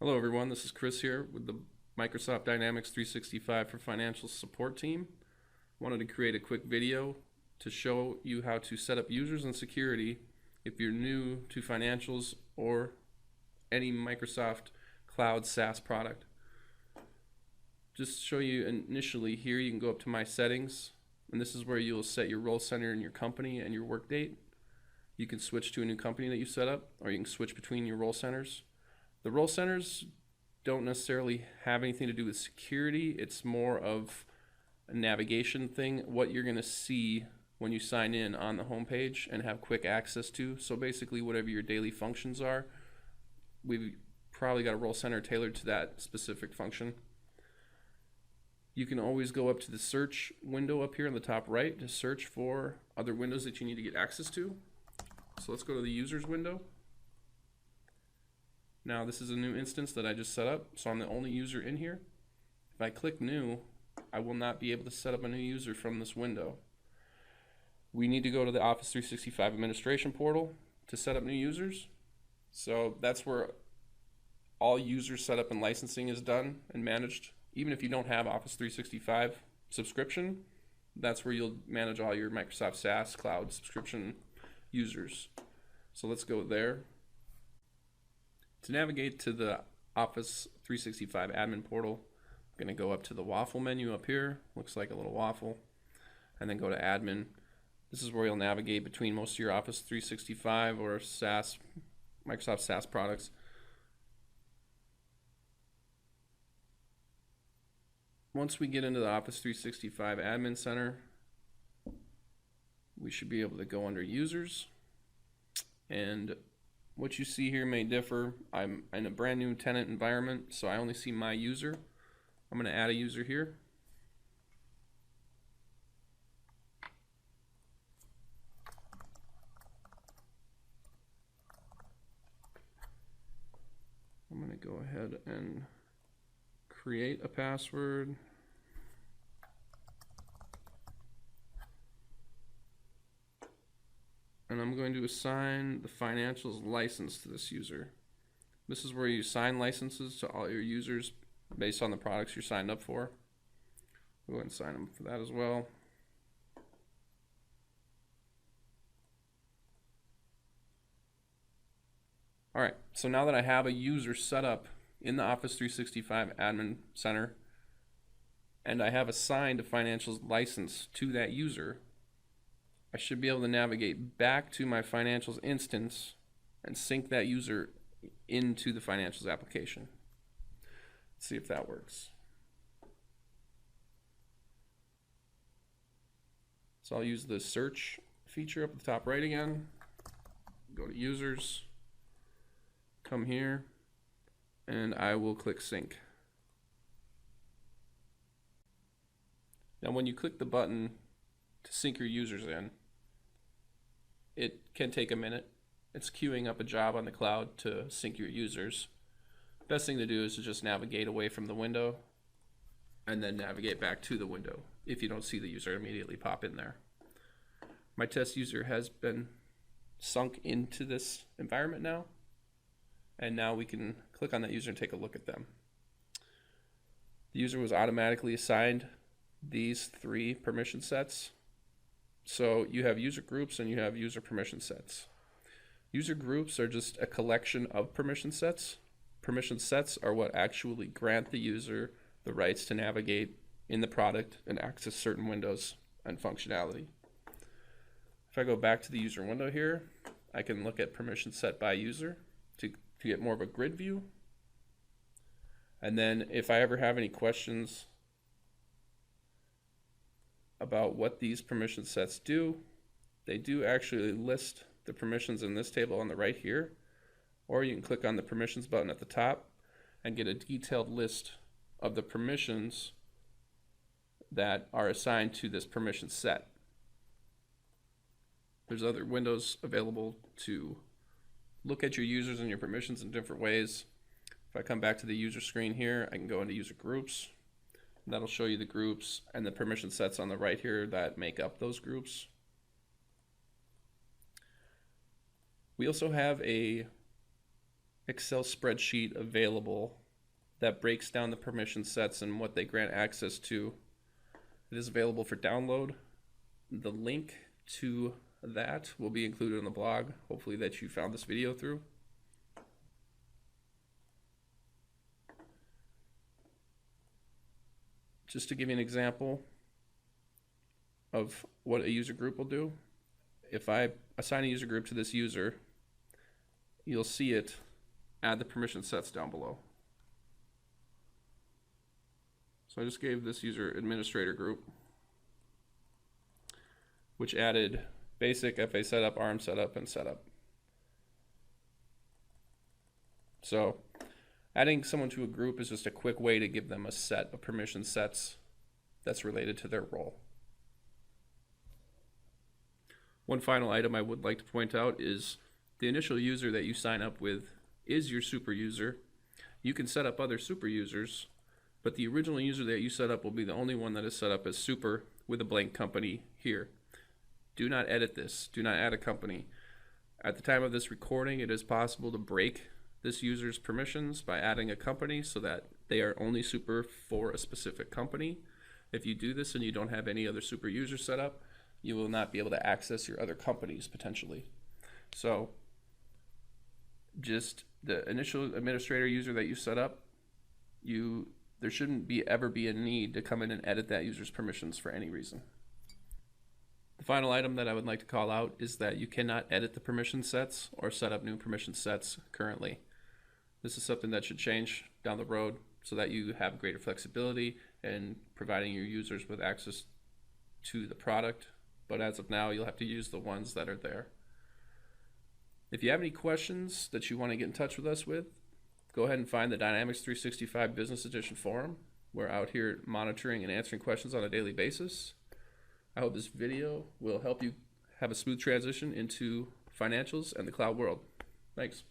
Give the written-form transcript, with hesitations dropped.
Hello everyone, this is Chris here with the Microsoft Dynamics 365 for Financial Support team. Wanted to create a quick video to show you how to set up users and security if you're new to financials or any Microsoft Cloud SaaS product. Just to show you initially here, you can go up to My Settings, and this is where you'll set your role center in your company and your work date. You can switch to a new company that you set up, or you can switch between your role centers. The role centers don't necessarily have anything to do with security. It's more of a navigation thing, what you're going to see when you sign in on the home page and have quick access to. So basically whatever your daily functions are, we've probably got a role center tailored to that specific function. You can always go up to the search window up here on the top right to search for other windows that you need to get access to. So let's go to the users window. Now this is a new instance that I just set up, so I'm the only user in here. If I click new, I will not be able to set up a new user from this window. We need to go to the Office 365 administration portal to set up new users. So that's where all user setup and licensing is done and managed. Even if you don't have Office 365 subscription, that's where you'll manage all your Microsoft SaaS cloud subscription users. So let's go there. To navigate to the Office 365 admin portal, I'm going to go up to the waffle menu up here. Looks like a little waffle. And then go to admin. This is where you'll navigate between most of your Office 365 or SaaS, Microsoft SaaS products. Once we get into the Office 365 Admin Center, we should be able to go under Users. And what you see here may differ. I'm in a brand new tenant environment, so I only see my user. I'm going to add a user here. I'm going to go ahead and create a password. And I'm going to assign the financials license to this user. This is where you assign licenses to all your users based on the products you're signed up for. Go ahead and sign them for that as well. Alright, so now that I have a user set up in the Office 365 Admin Center, and I have assigned a financials license to that user, I should be able to navigate back to my financials instance and sync that user into the financials application. Let's see if that works. So I'll use the search feature up at the top right again. Go to users, come here, and I will click sync. Now when you click the button to sync your users in, it can take a minute. It's queuing up a job on the cloud to sync your users. Best thing to do is to just navigate away from the window and then navigate back to the window if you don't see the user immediately pop in there. My test user has been sunk into this environment now, and now we can click on that user and take a look at them. The user was automatically assigned these 3 permission sets. So you have user groups and you have user permission sets. User groups are just a collection of permission sets. Permission sets are what actually grant the user the rights to navigate in the product and access certain windows and functionality. If I go back to the user window here, I can look at permission set by user to get more of a grid view. And then if I ever have any questions about what these permission sets do, they do actually list the permissions in this table on the right here, or you can click on the permissions button at the top and get a detailed list of the permissions that are assigned to this permission set. There's other windows available to look at your users and your permissions in different ways. If I come back to the user screen here, I can go into user groups. That'll show you the groups and the permission sets on the right here that make up those groups. We also have a Excel spreadsheet available that breaks down the permission sets and what they grant access to. It is available for download. The link to that will be included in the blog, hopefully that you found this video through. Just to give you an example of what a user group will do, if I assign a user group to this user, you'll see it add the permission sets down below. So I just gave this user administrator group, which added basic, FA setup, ARM setup, and setup. So adding someone to a group is just a quick way to give them a set of permission sets that's related to their role. One final item I would like to point out is the initial user that you sign up with is your super user. You can set up other super users, but the original user that you set up will be the only one that is set up as super with a blank company here. Do not edit this. Do not add a company. At the time of this recording, it is possible to break this user's permissions by adding a company so that they are only super for a specific company. If you do this and you don't have any other super users set up, you will not be able to access your other companies potentially. So just the initial administrator user that you set up, there shouldn't ever be a need to come in and edit that user's permissions for any reason. The final item that I would like to call out is that you cannot edit the permission sets or set up new permission sets currently. This is something that should change down the road so that you have greater flexibility in providing your users with access to the product. But as of now, you'll have to use the ones that are there. If you have any questions that you want to get in touch with us with, go ahead and find the Dynamics 365 Business Edition forum. We're out here monitoring and answering questions on a daily basis. I hope this video will help you have a smooth transition into financials and the cloud world. Thanks.